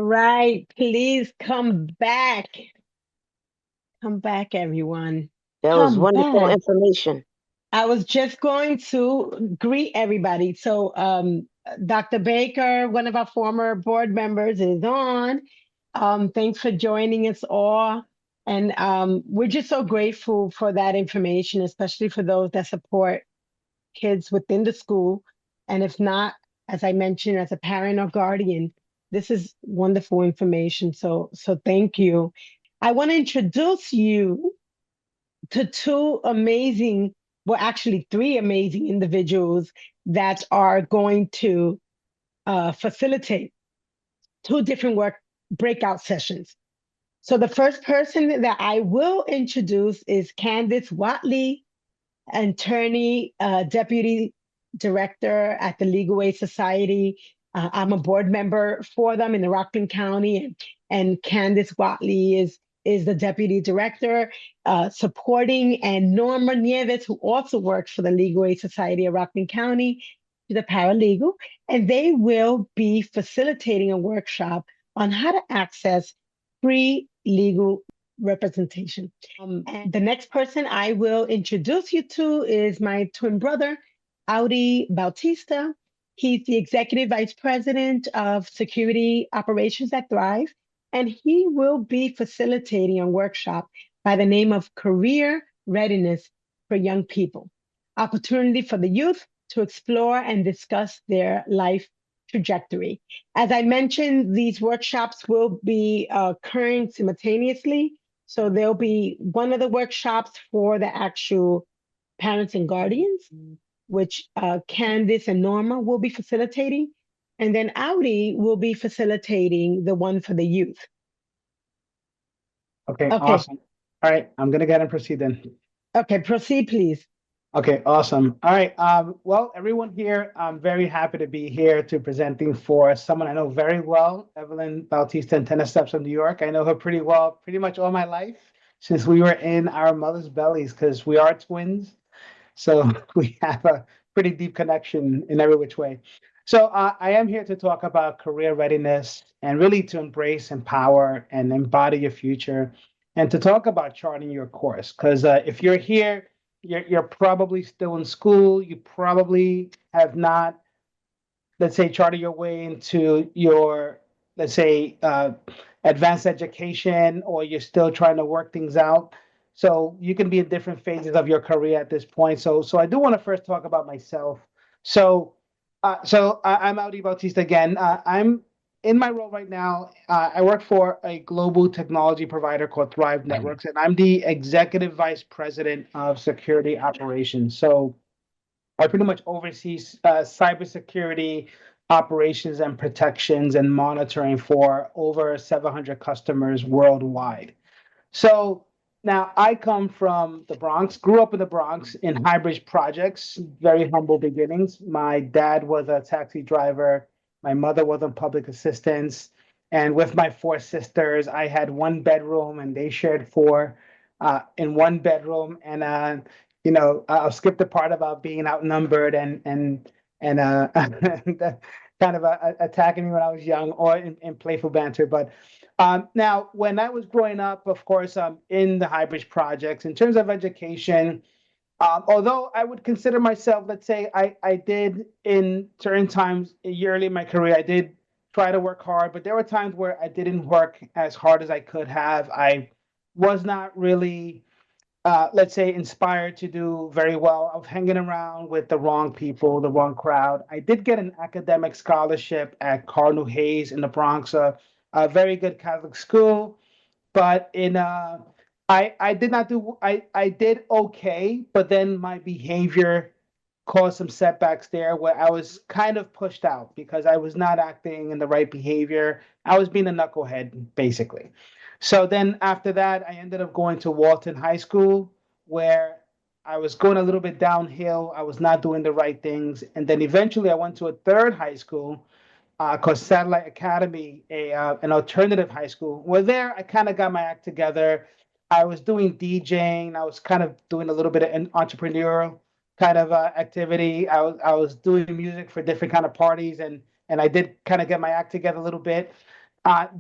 right, please come back. Come back, everyone. That was Come wonderful back. information. I was just going to greet everybody. So, Dr. Baker, one of our former board members, is on. Thanks for joining us all. And we're just so grateful for that information, especially for those that support kids within the school. And if not, as I mentioned, as a parent or guardian, this is wonderful information. So thank you. I want to introduce you to two amazing, well, actually three amazing individuals that are going to facilitate two different work breakout sessions. So the first person that I will introduce is Candice Watley, attorney, deputy director at the Legal Aid Society. I'm a board member for them in the Rockland County, and Candice Watley is the deputy director, supporting, and Norma Nieves, who also works for the Legal Aid Society of Rockland County, she's a paralegal, and they will be facilitating a workshop on how to access free legal representation. And the next person I will introduce you to is my twin brother, Audi Bautista. He's the Executive Vice President of Security Operations at Thrive, and he will be facilitating a workshop by the name of Career Readiness for Young People, opportunity for the youth to explore and discuss their life trajectory. As I mentioned, these workshops will be occurring simultaneously, so there'll be one of the workshops for the actual parents and guardians, which Candice and Norma will be facilitating. And then Audi will be facilitating the one for the youth. Okay, Okay, awesome. All right, I'm gonna go ahead and proceed then. okay, proceed, please. Okay, awesome. All right. Well, everyone here, I'm very happy to be here to presenting for someone I know very well, Evelyn Bautista in Tennis Steps of New York. I know her pretty well, pretty much all my life since we were in our mother's bellies because we are twins. So we have a pretty deep connection in every which way. So I am here to talk about career readiness and really to embrace, empower, and embody your future, and to talk about charting your course. Because if you're here, you're probably still in school. You probably have not, let's say, charted your way into your, let's say, advanced education, or you're still trying to work things out. So you can be in different phases of your career at this point. So I do want to first talk about myself. I'm Audi Bautista again. I'm in my role right now. I work for a global technology provider called Thrive Networks, and I'm the executive vice president of security operations. So I pretty much oversee cybersecurity operations and protections and monitoring for over 700 customers worldwide. So now I come from the Bronx, grew up in the Bronx in Highbridge Projects, very humble beginnings. My dad was a taxi driver, my mother was on public assistance. And with my four sisters, I had one bedroom and they shared four in one bedroom. And I'll skip the part about being outnumbered and kind of attacking me when I was young or in playful banter. But now, when I was growing up, of course, in the Highbridge projects, in terms of education, although I would consider myself, let's say, I did in certain times yearly in my career, I did try to work hard, but there were times where I didn't work as hard as I could have. I was not really let's say, inspired to do very well. I was hanging around with the wrong people, the wrong crowd. I did get an academic scholarship at Cardinal Hayes in the Bronx, a very good Catholic school. But I did not do, I did okay, but then my behavior caused some setbacks there where I was kind of pushed out because I was not acting in the right behavior. I was being a knucklehead, basically. So then after that, I ended up going to Walton High School, where I was going a little bit downhill. I was not doing the right things. And then eventually I went to a third high school called Satellite Academy, an alternative high school. Well, there I kind of got my act together. I was doing DJing. I was kind of doing a little bit of an entrepreneurial kind of activity. I was doing music for different kind of parties, and I did kind of get my act together a little bit.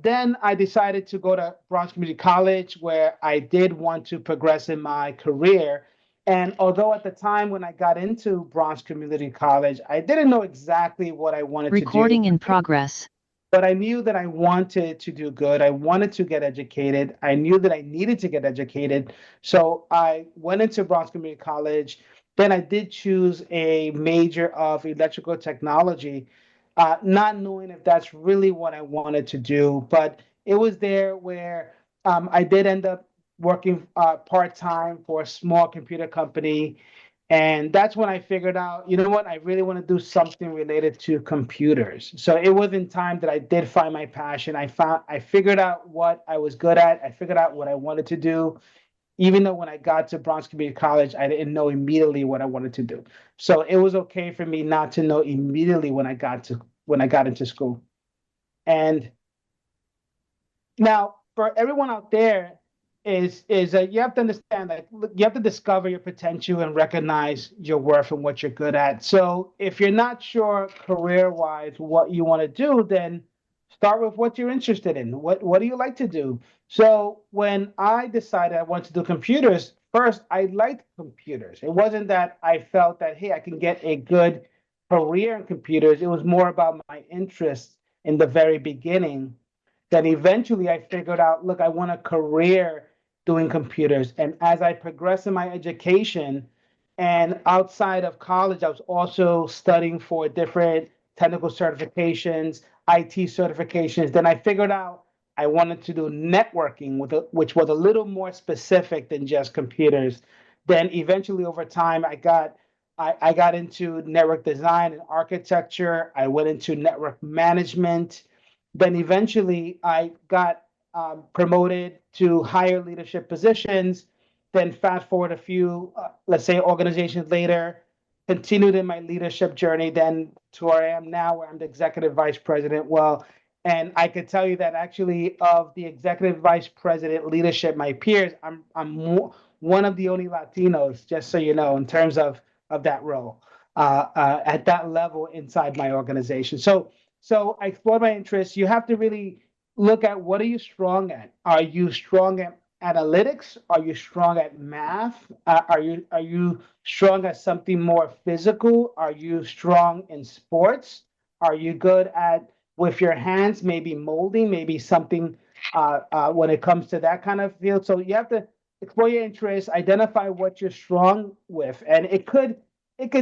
Then I decided to go to Bronx Community College, where I did want to progress in my career. And although at the time when I got into Bronx Community College, I didn't know exactly what I wanted to do, Recording in progress. but I knew that I wanted to do good. I wanted to get educated. I knew that I needed to get educated. So I went into Bronx Community College. Then I did choose a major of electrical technology, not knowing if that's really what I wanted to do. But it was there where I did end up working part time for a small computer company. And that's when I figured out, you know what, I really want to do something related to computers. So it was in time that I did find my passion. I figured out what I was good at. I figured out what I wanted to do. Even though when I got to Bronx Community College, I didn't know immediately what I wanted to do. So it was okay for me not to know immediately when I got into school. And now, for everyone out there, is that you have to understand that you have to discover your potential and recognize your worth and what you're good at. So if you're not sure career-wise what you want to do, then start with what you're interested in. What do you like to do? So when I decided I wanted to do computers, first I liked computers. It wasn't that I felt that, hey, I can get a good career in computers. It was more about my interests in the very beginning. Then eventually I figured out, look, I want a career doing computers. And as I progressed in my education and outside of college, I was also studying for different technical certifications, IT certifications. Then I figured out I wanted to do networking, which was a little more specific than just computers. Then eventually over time, I got into network design and architecture. I went into network management. Then eventually I got promoted to higher leadership positions. Then fast forward a few, let's say, organizations later, continued in my leadership journey. Then to where I am now, where I'm the executive vice president. Well, and I could tell you that actually, of the executive vice president leadership, my peers, I'm one of the only Latinos, just so you know, in terms of that role at that level inside my organization. So I explored my interests. You have to really look at what are you strong at. Are you strong at analytics? Are you strong at math? Are you strong at something more physical? Are you strong in sports? Are you good at with your hands, maybe molding, maybe something when it comes to that kind of field? So you have to explore your interests, identify what you're strong with, and it could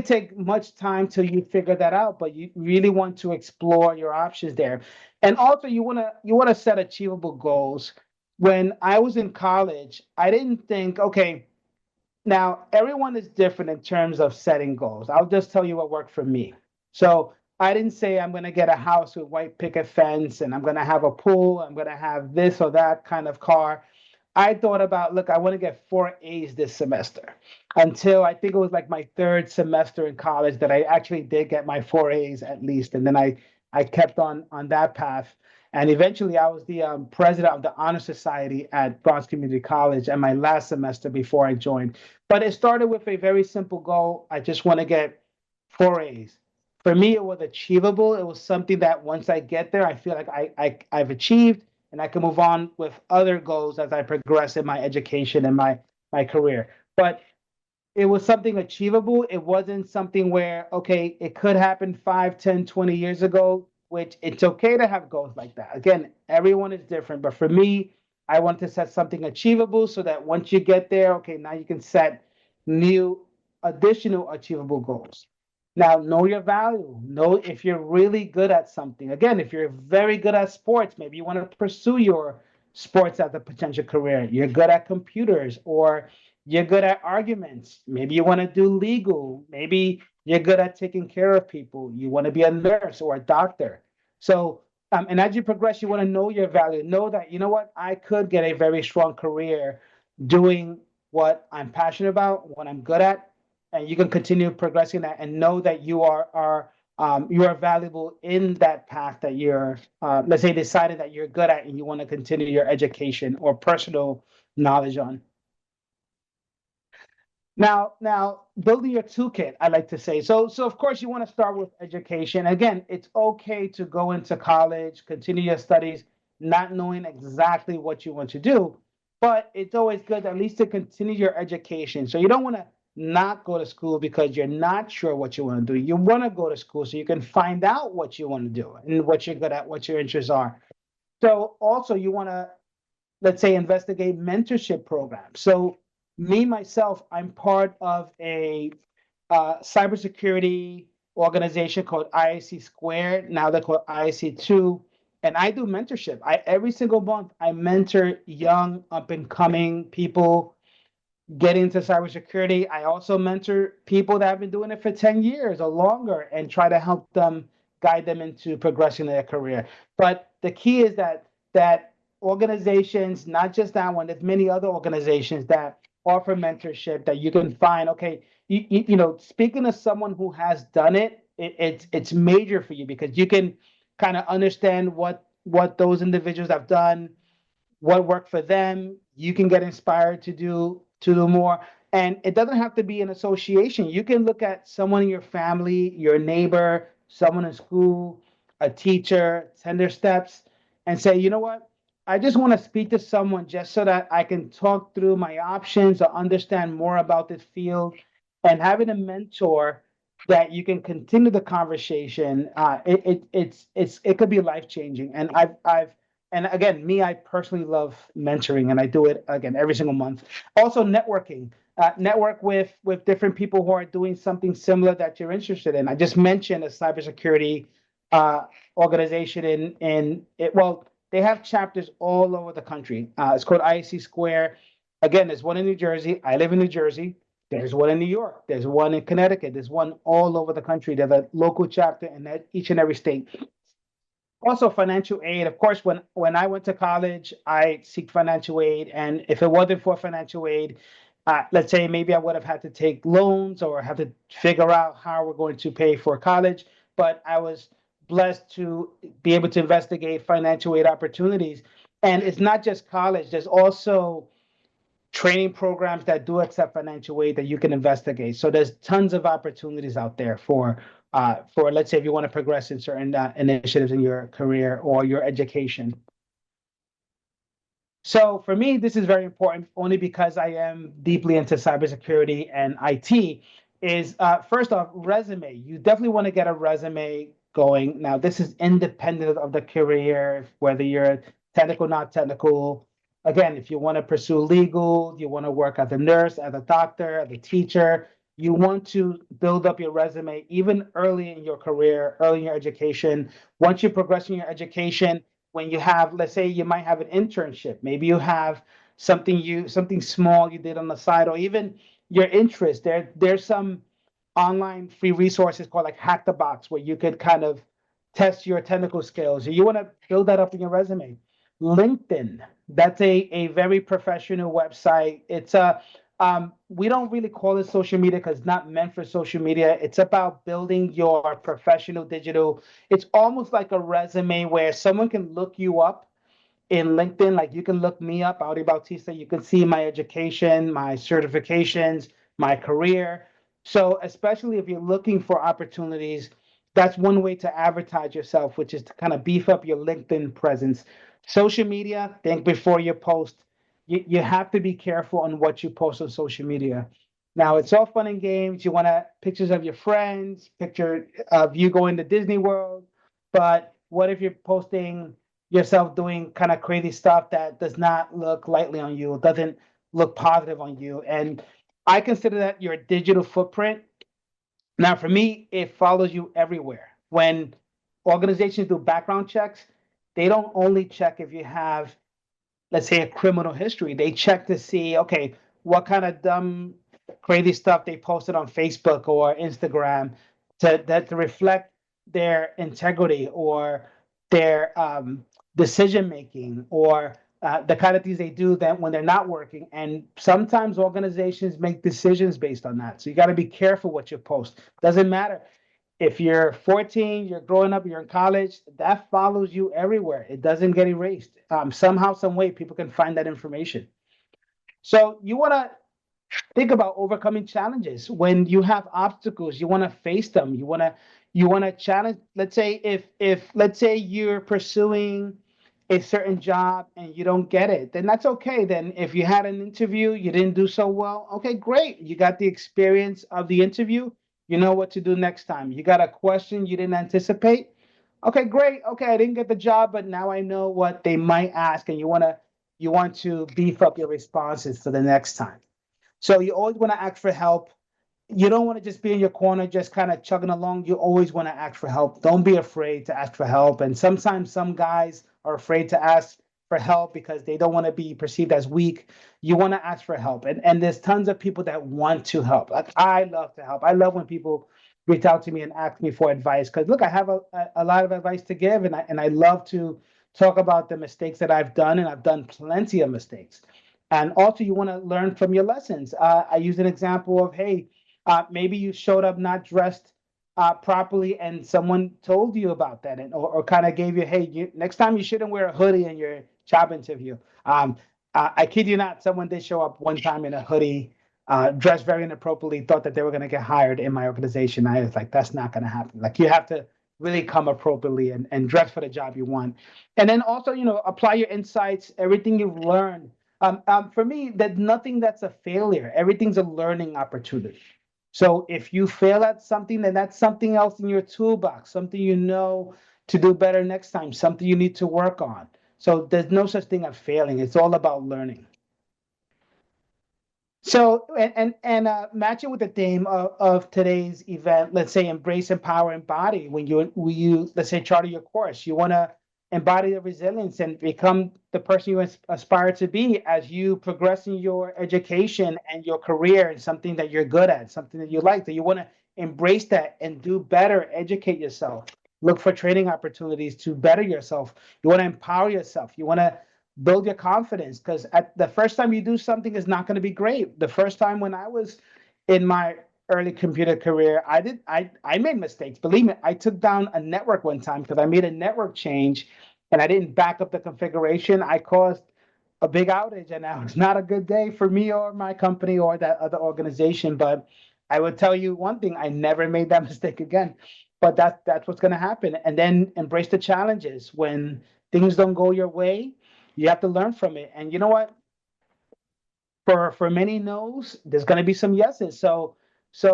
take much time till you figure that out, but you really want to explore your options there. And also you want to set achievable goals. When I was in college, I didn't think, okay, now everyone is different in terms of setting goals. I'll just tell you what worked for me. So I didn't say I'm going to get a house with white picket fence and I'm going to have a pool, I'm going to have this or that kind of car. I thought about, look, I want to get 4 A's this semester. Until I think it was like my third semester in college that I actually did get my 4 A's at least. And then I kept on that path. And eventually I was the president of the Honor Society at Bronx Community College and my last semester before I joined. But it started with a very simple goal. I just want to get 4 A's. For me, it was achievable. It was something that once I get there, I feel like I've achieved and I can move on with other goals as I progress in my education and my career. But it was something achievable. It wasn't something where, okay, it could happen 5, 10, 20 years ago, which it's okay to have goals like that. Again, everyone is different. But for me, I want to set something achievable so that once you get there, okay, now you can set new additional achievable goals. Now, know your value. Know if you're really good at something. Again, if you're very good at sports, maybe you want to pursue your sports as a potential career. You're good at computers or you're good at arguments. Maybe you want to do legal. Maybe you're good at taking care of people. You want to be a nurse or a doctor. So, and as you progress, you want to know your value. Know that, you know what, I could get a very strong career doing what I'm passionate about, what I'm good at, and you can continue progressing that and know that you are valuable in that path that you're, let's say, decided that you're good at and you want to continue your education or personal knowledge on. Now, building your toolkit, I like to say. So of course you want to start with education. Again, it's okay to go into college, continue your studies, not knowing exactly what you want to do. But it's always good at least to continue your education. So you don't want to not go to school because you're not sure what you want to do. You want to go to school so you can find out what you want to do and what you're good at, what your interests are. So also you want to, let's say, investigate mentorship programs. So me myself, I'm part of a cybersecurity organization called IIC Squared. Now they're called IIC2, and I do mentorship. I every single month I mentor young up and coming people get into cybersecurity. I also mentor people that have been doing it for 10 years or longer and try to help them guide them into progressing their career. But the key is that organizations, not just that one, there's many other organizations that offer mentorship that you can find. Okay, speaking of someone who has done it, it's major for you because you can kind of understand what those individuals have done, what worked for them. You can get inspired to do more. And it doesn't have to be an association. You can look at someone in your family, your neighbor, someone in school, a teacher, 10 their steps, and say, you know what? I just want to speak to someone just so that I can talk through my options or understand more about this field. And having a mentor that you can continue the conversation, it could be life changing. And I've and again, me, I personally love mentoring, and I do it again every single month. Also, networking. Network with different people who are doing something similar that you're interested in. I just mentioned a cybersecurity uh, organization in it. Well, they have chapters all over the country. It's called IC Square. Again, there's one in New Jersey. I live in New Jersey. There's one in New York. There's one in Connecticut. There's one all over the country. There's a local chapter in each and every state. Also, financial aid. Of course, when I went to college, I seek financial aid, and if it wasn't for financial aid, let's say maybe I would have had to take loans or have to figure out how we're going to pay for college. But I was blessed to be able to investigate financial aid opportunities. And it's not just college. There's also training programs that do accept financial aid that you can investigate. So there's tons of opportunities out there for let's say if you want to progress in certain initiatives in your career or your education. So for me, this is very important only because I am deeply into cybersecurity and IT. Is first off, resume. You definitely want to get a resume going. Now, this is independent of the career, whether you're technical, not technical. Again, if you want to pursue legal, you want to work as a nurse, as a doctor, as a teacher, you want to build up your resume even early in your career, early in your education. Once you progress in your education, when you have, let's say you might have an internship, maybe you have something small you did on the side, or even your interest. There's some online free resources called like Hack the Box where you could kind of test your technical skills. You want to build that up in your resume. LinkedIn, that's a very professional website. It's a we don't really call it social media because it's not meant for social media. It's about building your professional digital. It's almost like a resume where someone can look you up in LinkedIn. Like you can look me up, Audi Bautista. You can see my education, my certifications, my career. So, especially if you're looking for opportunities, that's one way to advertise yourself, which is to kind of beef up your LinkedIn presence. Social media, think before you post. You have to be careful on what you post on social media. Now, it's all fun and games. You want to pictures of your friends, picture of you going to Disney World. But what if you're posting yourself doing kind of crazy stuff that does not look lightly on you, doesn't look positive on you? And I consider that your digital footprint. Now, for me, it follows you everywhere. When organizations do background checks, they don't only check if you have, let's say, a criminal history. They check to see, okay, what kind of dumb, crazy stuff they posted on Facebook or Instagram to reflect their integrity or their decision making or the kind of things they do that when they're not working. And sometimes organizations make decisions based on that. So you got to be careful what you post. Doesn't matter if you're 14, you're growing up, you're in college, that follows you everywhere. It doesn't get erased. Somehow, some way, people can find that information. So you want to think about overcoming challenges. When you have obstacles, you want to face them. You want to challenge. Let's say if let's say you're pursuing a certain job and you don't get it, then that's okay. Then if you had an interview, you didn't do so well, okay, great. You got the experience of the interview. You know what to do next time. You got a question you didn't anticipate. Okay, great. Okay, I didn't get the job, but now I know what they might ask, and you want to beef up your responses for the next time. So you always want to ask for help. You don't want to just be in your corner, just kind of chugging along. You always want to ask for help. Don't be afraid to ask for help. And sometimes some guys are afraid to ask for help because they don't want to be perceived as weak. You want to ask for help. And there's tons of people that want to help. Like, I love to help. I love when people reach out to me and ask me for advice because look, I have a lot of advice to give, and I love to talk about the mistakes that I've done, and I've done plenty of mistakes. And also, you want to learn from your lessons. I use an example of, hey, maybe you showed up not dressed properly, and someone told you about that, and or kind of gave you, hey, next time you shouldn't wear a hoodie in your job interview. I kid you not, someone did show up one time in a hoodie, dressed very inappropriately, thought that they were going to get hired in my organization. I was like, that's not going to happen. Like, you have to really come appropriately and dress for the job you want. And then also, apply your insights, everything you've learned. For me, there's nothing that's a failure. Everything's a learning opportunity. So if you fail at something, then that's something else in your toolbox, something to do better next time, something you need to work on. So there's no such thing as failing. It's all about learning. So and match it with the theme of today's event. Let's say embrace, empower, embody. When you let's say charter your course, you want to embody the resilience and become the person you aspire to be as you progress in your education and your career, and something that you're good at, something that you like. That you want to embrace that and do better. Educate yourself. Look for training opportunities to better yourself. You want to empower yourself. You want to build your confidence, because at the first time you do something is not going to be great. The first time when I was in my early computer career, I made mistakes. Believe me, I took down a network one time because I made a network change and I didn't back up the configuration. I caused a big outage, and that was not a good day for me or my company or that other organization. But I would tell you one thing: I never made that mistake again. But that's what's going to happen. And then embrace the challenges. When things don't go your way, you have to learn from it. And you know what? For many no's, there's going to be some yeses. So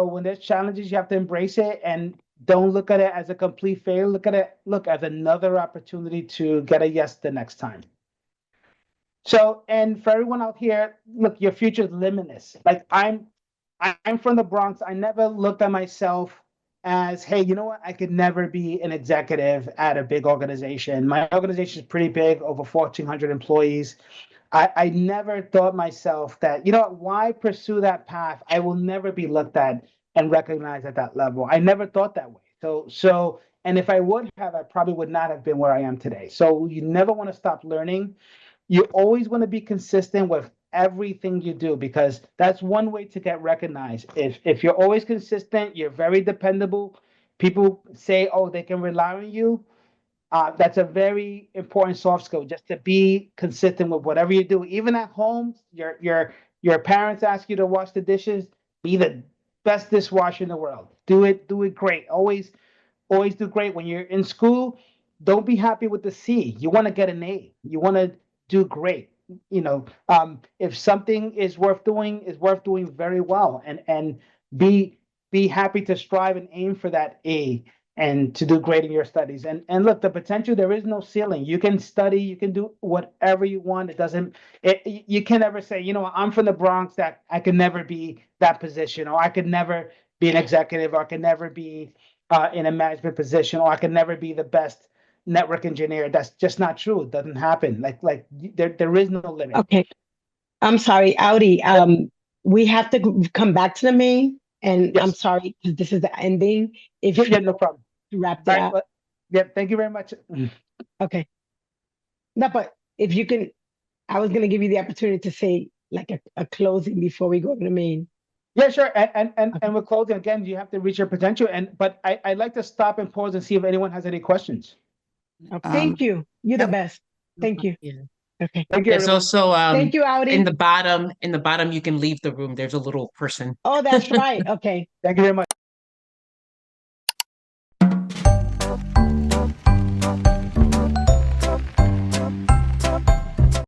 when there's challenges, you have to embrace it and don't look at it as a complete failure. Look as another opportunity to get a yes the next time. So, and for everyone out here, look, your future is limitless. Like, I'm from the Bronx. I never looked at myself as, hey, you know what? I could never be an executive at a big organization. My organization is pretty big, over 1,400 employees. I never thought myself that, why pursue that path? I will never be looked at and recognized at that level. I never thought that way. And if I would have, I probably would not have been where I am today. So you never want to stop learning. You always want to be consistent with everything you do, because that's one way to get recognized. If you're always consistent, you're very dependable. People say, oh, they can rely on you. That's a very important soft skill, just to be consistent with whatever you do. Even at home, your parents ask you to wash the dishes. Be the best dishwasher in the world. Do it great. Always do great. When you're in school, don't be happy with the C. You want to get an A. You want to do great. If something is worth doing very well, and be be happy to strive and aim for that A, and to do great in your studies. And look, the potential, there is no ceiling. You can study, you can do whatever you want. It doesn't. You can never say, I'm from the Bronx, that I could never be that position, or I could never be an executive, or I could never be in a management position, or I could never be the best network engineer. That's just not true. It doesn't happen. There is no limit. Okay. I'm sorry, Audi. Yep. We have to come back to the main, and I'm Yes. sorry because this is the ending. Yeah, If yeah, you no problem. wrapped All it right. up, Well, yeah. Thank you very much. okay. No, but if you can, I was gonna give you the opportunity to say like a closing before we go to the main. Yeah, sure. And Okay. and with closing, again, you have to reach your potential. But I'd like to stop and pause and see if anyone has any questions. Thank Um, you. You're the yep. best. Thank you. Yeah. Okay. Thank you, There's everyone. also Thank you, Audi. in the bottom you can leave the room. There's a little person. Oh, that's right. Okay. Thank you very much.